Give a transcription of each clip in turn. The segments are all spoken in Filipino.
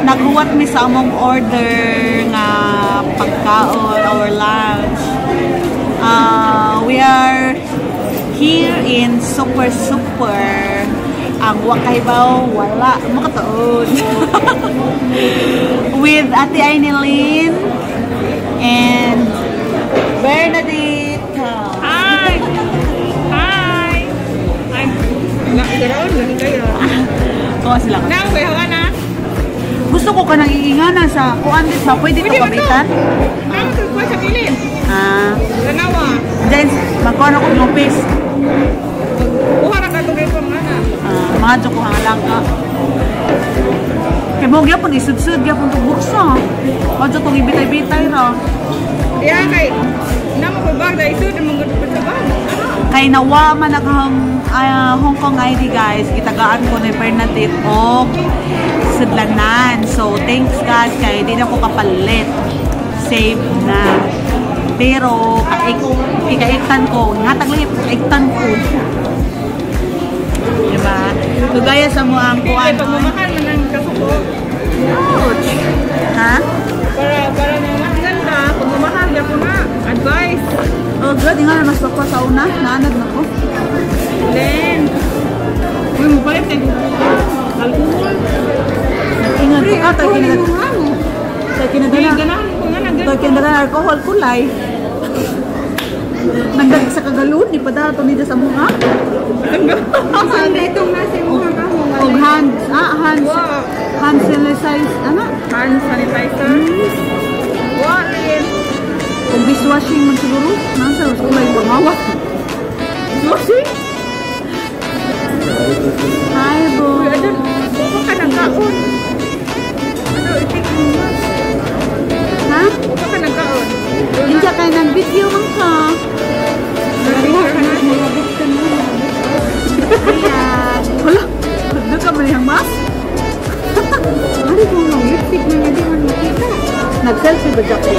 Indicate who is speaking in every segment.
Speaker 1: naghuwat mi sa among order nga pagkaon, our lunch. We are here in Super ang wakaybaw wala makatuod. With Ate Ainilin and Bernadette.
Speaker 2: Hi! Hi! I'm nagkaroon lang kayo.
Speaker 1: Kuha sila ka.
Speaker 2: Nang behawa na.
Speaker 1: Gusto ko ka nang iingana sa kuan din ba? Pwede ito kapitan?
Speaker 2: Nang kuha sa kilin. Lanawa.
Speaker 1: Then, magkuha na ko lupis.
Speaker 2: Kuha na katugay po nga na.
Speaker 1: Mga dyan ko hangalang ka. Kaya mo gyapon isud-sud gyapon to bursa. Mga dyan itong ibitay-bitay ra.
Speaker 2: Iya kay nama ko bag dahil isud mong gudupit sa bag.
Speaker 1: Kay nawa man Hong Kong ID guys. Gitagaan ko ni Bernadette o sudlanan. So, thanks guys kay di na ko kapalit. Save na. Pero, ikaiktan ko. Ngatag lang ikaiktan ko. Diba? So, gaya sa mo ang kuwan.
Speaker 2: Pag mamahal man ang kasuko.
Speaker 1: Ouch! Ha?
Speaker 2: Para mamahal ka. Pag mamahal ka po na. Advice.
Speaker 1: Oh, God. Nga na mas pa sa una. Naanad na ko.
Speaker 2: Len. Uy, mo palit eh. Alcohol.
Speaker 1: Nag-ingat ko ka. Tayo kinadala. Tayo kinadala alcohol kulay. Nagdag sa kagalun, di pa dato nito sa mga. Og hands, hand sanitizer, ano?
Speaker 2: Hand sanitizer. Walin.
Speaker 1: Og dishwashing man siguro, nasa kulay bangawa.
Speaker 2: Dishwashing?
Speaker 1: Hi, bo.
Speaker 2: Buka ka ng kaon. Ano, itik mo mas.
Speaker 1: Ha?
Speaker 2: Buka ka ng kaon.
Speaker 1: Hindi kayo ng video man ka. Ayan. Wala. Doon ka man yung mask? Ano kung nang lipstick na nga di man makita? Nag-selfie ba dyan ko?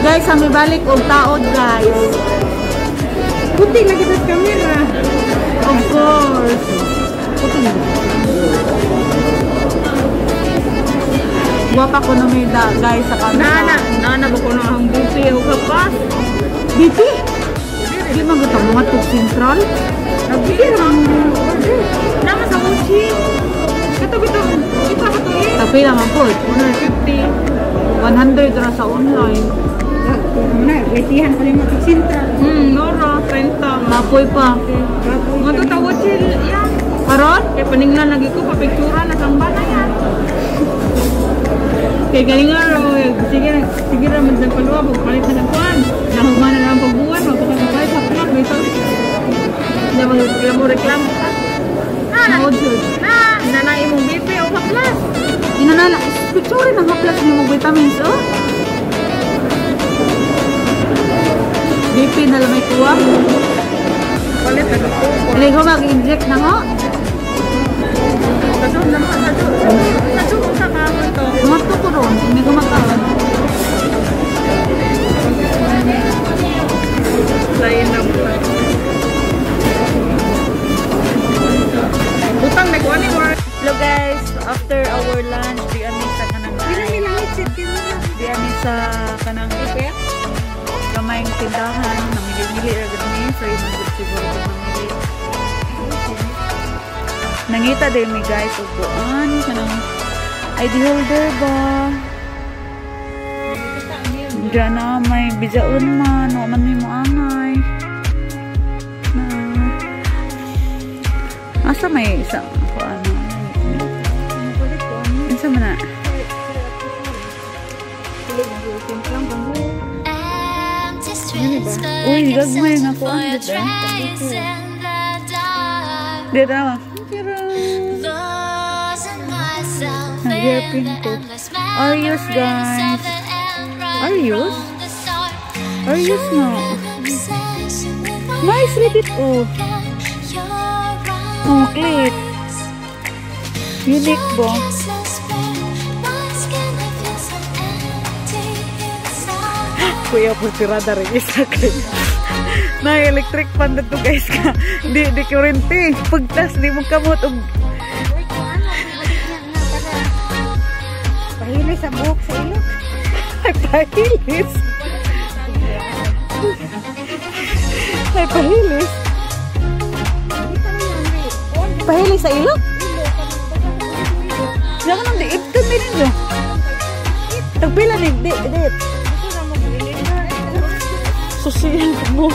Speaker 1: Guys, kami balik og taod guys.
Speaker 2: Puti lagi sa camera.
Speaker 1: Of course. Puti na. Guwapa ko na may guys sa camera.
Speaker 2: Nana ba ko na ang BP o kapas?
Speaker 1: BP? Di magutang mga tug central?
Speaker 2: Nagbili naman mo order. Nama sa Uchi. Kato-kato. Kita ka to eh.
Speaker 1: Tapi naman po.
Speaker 2: 150.
Speaker 1: 100 na sa online.
Speaker 2: Retihan pa rin mo tug central. Noro. 30.
Speaker 1: Mapoy pa.
Speaker 2: Matutawad sila yan.
Speaker 1: Karon?
Speaker 2: Kaya paninglan lagi ko papiktura na sang bana yan. Kaya galing nga raw, sige naman ng paluwa, pagpalit na ng kuwan. Nahuman na lang pagbuwan, magpapagpapay sa plot, may sabi. Hindi mo reklamo ka. Nanay mong BP o haplas.
Speaker 1: Inanala, picture ng haplas mo mga vitamins, oh. BP na lamay kuwa.
Speaker 2: Palit na ito.
Speaker 1: Hindi ko mag-inject na ho.
Speaker 2: Kaso naman, kaso kung sa kamon to.
Speaker 1: Tumato ko ron, hindi ko makawan.
Speaker 2: Lain na mo. Butang na kuwan ni Mark.
Speaker 1: Hello guys, after our lunch, di ani sa kanang kanang kamayang tindahan, namili-mili ra gud ni, free man gud siguro ko mamili. Nangita din mi guys ug kuan kanang ID holder ba? Diyan na may bijaon man, o man may moangay. Asa may isa ako ano? Isa man na. Uy, gagmay nga ko ang dito. Dito na. Hairpin ko. Arius guys. Arius? Arius nga. Nice reddit oh. Oh, clip. Unique ba? Kuya po tirada rin isa kayo. Na-electric fan na to guys ka. Di kurente. Pagtas, di mo kamot.
Speaker 2: sa buhok sa ilok.
Speaker 1: Ay, pahilis. Ay, pahilis. Pahilis sa ilok? Diyan ka nang diip ka meron nyo. Tagpila ni diip. Susiyan mo.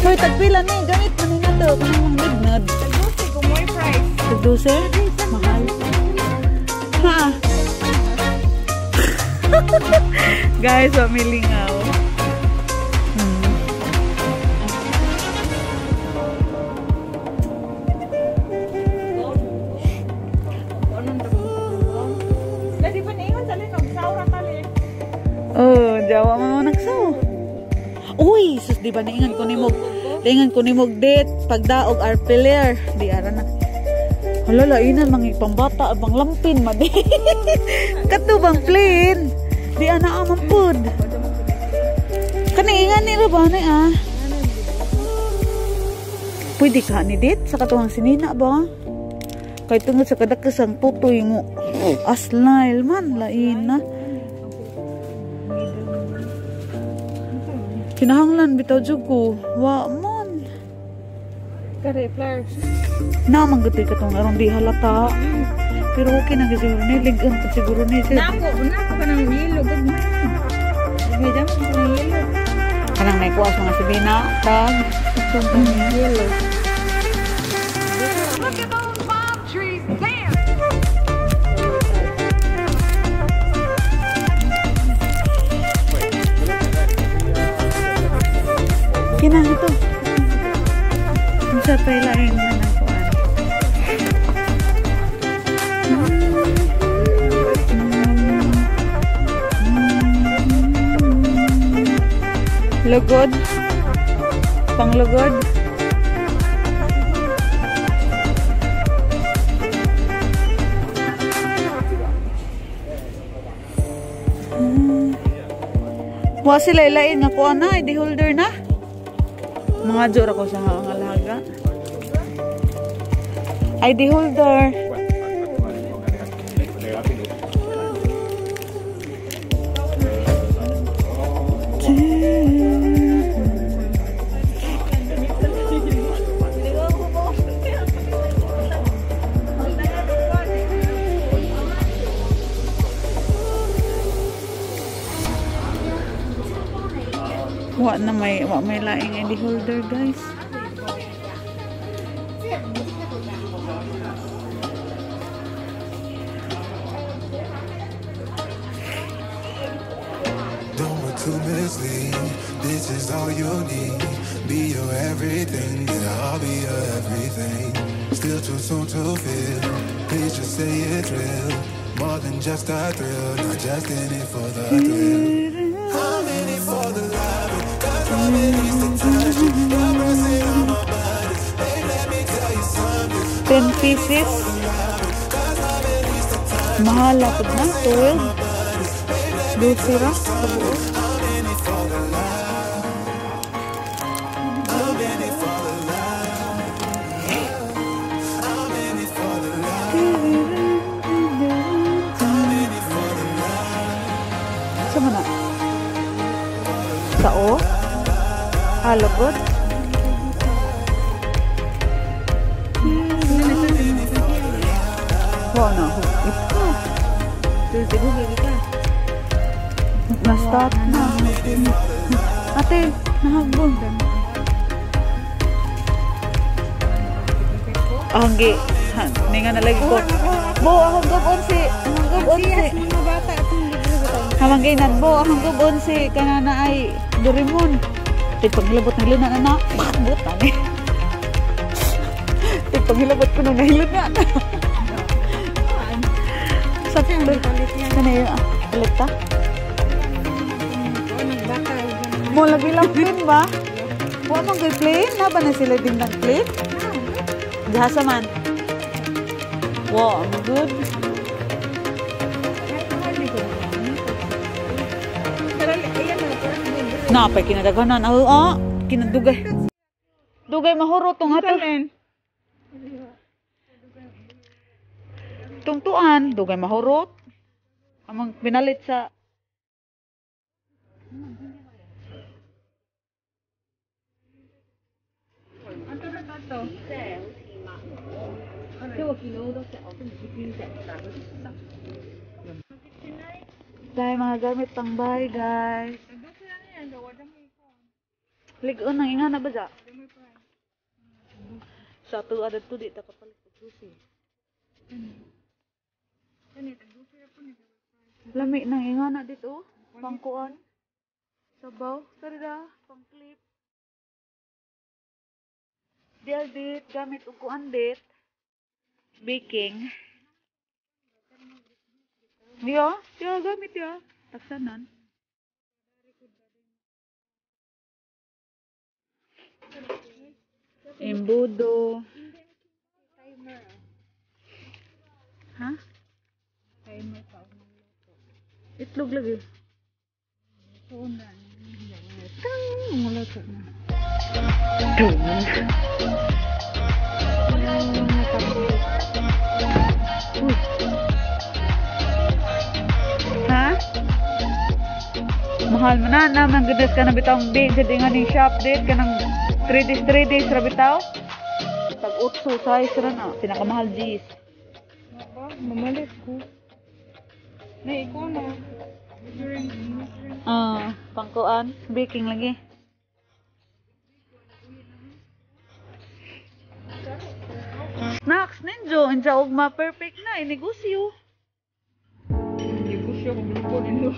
Speaker 1: Hoy, tagpila ni. Gamit mo na ito. Kanang mga nagnad.
Speaker 2: Tagdose kung more price.
Speaker 1: Tagdose? Mahal. Ha? Guys, mamilingaw. Oh, jawa mo nagsaw. Uy, sus di ba naingan ko ni mog date pagdaog arpeler di ara na. Hala lainan mangi pambata abang lampin madi. Katubang plain. Di ana amang pud. Kani ingan ni ra ba ni ah. Pwede ka ni date sa katuwang sinina ba? Kay tungod sa kadakasang tutoy mo. Aslail man lain na. Kinahanglan bitaw jud ko. Wa man.
Speaker 2: Kare flowers.
Speaker 1: Na manggutoy ka tong aron di halata. Pero okay na siguro ni ligan ko siguro ni sir.
Speaker 2: Nako ka nang yelo gud na. May dam ko nang yelo.
Speaker 1: Kanang nay kuas mga sibina tag
Speaker 2: Yelo.
Speaker 3: Look at those palm trees. Damn.
Speaker 1: Kinang ito. Sa pailain na ng kuan. Lugod. Panglugod. Wa sila ilain na kuan na, ID holder na. Mga jura ko sa hangalaga. ID holder. Wa may laing ID holder, guys.
Speaker 4: Don't want to mislead. This is all you need. Be your everything, and I'll be your everything. Still too soon to feel. Please just say it's real. More than just a thrill, not just in it for the thrill. I'm in it for the love, 'cause I'm in it to touch it. You're pressing on my body. Babe, let me tell you something.
Speaker 1: 10 pieces. Mahal ako na. 12. Dulcira. Kabuo. Sama na. Sao? Halogod? Wow na ako. Ito. Na-start na. Ate, nahagbon. Hanggi. Hindi nga nalagi ko. Bo, ahong gabon si. Ahong gabon si. Hamangginan bo, ahong gabon si. Kanana ay Doraemon. Paghilabot na hilun na na. Bakit tani? Paghilabot ko nung nahilun na. Sa palit yan. Ano yun? Palit ta? Mo lagi lang plain ba? Huwag mong kay plain? Naba na sila din ng plain? Dihasa man. Wow, I'm good. Napay kinadaganan. Kinadugay. Dugay mahurot tong ato. Tungtuan, dugay mahurot. Amang pinalit sa dahil mga gamit pang bahay, guys. Ligon nang inga na ba dyan? Sa ito, ada ito, di ta kapalit pag dusi. Lami nang inga na dito, pangkuan. Sabaw, sarida, pang clip. Dial dit, gamit ukuan dit. Baking. Diya, gamit ya. Taksanan. Embudo. Ha? Itlog lagi. Ha? Mahal mo na naman gadas ka na bitawang big jadi nga ning shop date ka ng 3 days ra bitaw. Tag utso size ra na pinakamahal dis.
Speaker 2: Mamalit ko. Nay, ikaw na.
Speaker 1: Pangkuan, baking lagi. Snacks ninjo, inja ugma perfect na negosyo.
Speaker 2: Negosyo ko grupo ninyo.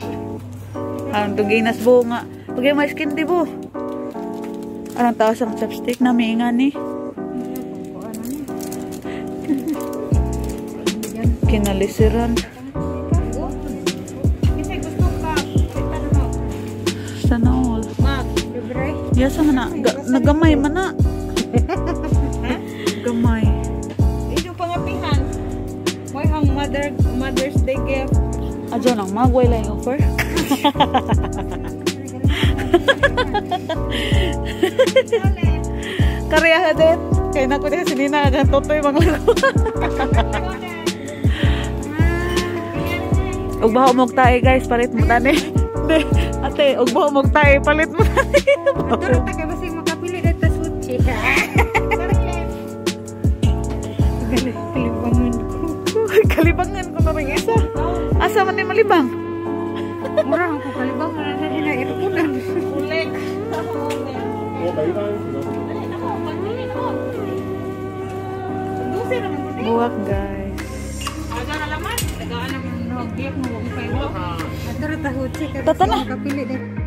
Speaker 1: Tugay nas bunga. Tugay may skin di bo. Arang taas ang chopstick na miingan ni. Kinalisiran.
Speaker 2: Kasi gusto ka.
Speaker 1: Sana all.
Speaker 2: Mak, libre.
Speaker 1: Yasa man na. Nagamay man na. Gamay.
Speaker 2: Ito pangapihan. May hang Mother's Day gift.
Speaker 1: Adyo nang magway lang yung offer. Karya ka din. Kaya na ko din sinina agang totoy mga lago. Ug baho mog tae guys, palit mo tani. Hindi, ate, ug baho mog tae, palit mo tani.
Speaker 2: Turut ta kay basig makapili dito sa sushi. Kalibangan ko.
Speaker 1: Kalibangan ko na rin isa. Asa man ni malibang?
Speaker 2: Murah ako kalibangan na sila irukunan.
Speaker 1: Ulik. Buwak guys.
Speaker 2: Aga na laman. Tagaan naman no gift mo wag pa ibo. Turut ta sushi kay
Speaker 1: Tata na.
Speaker 2: makapili dito.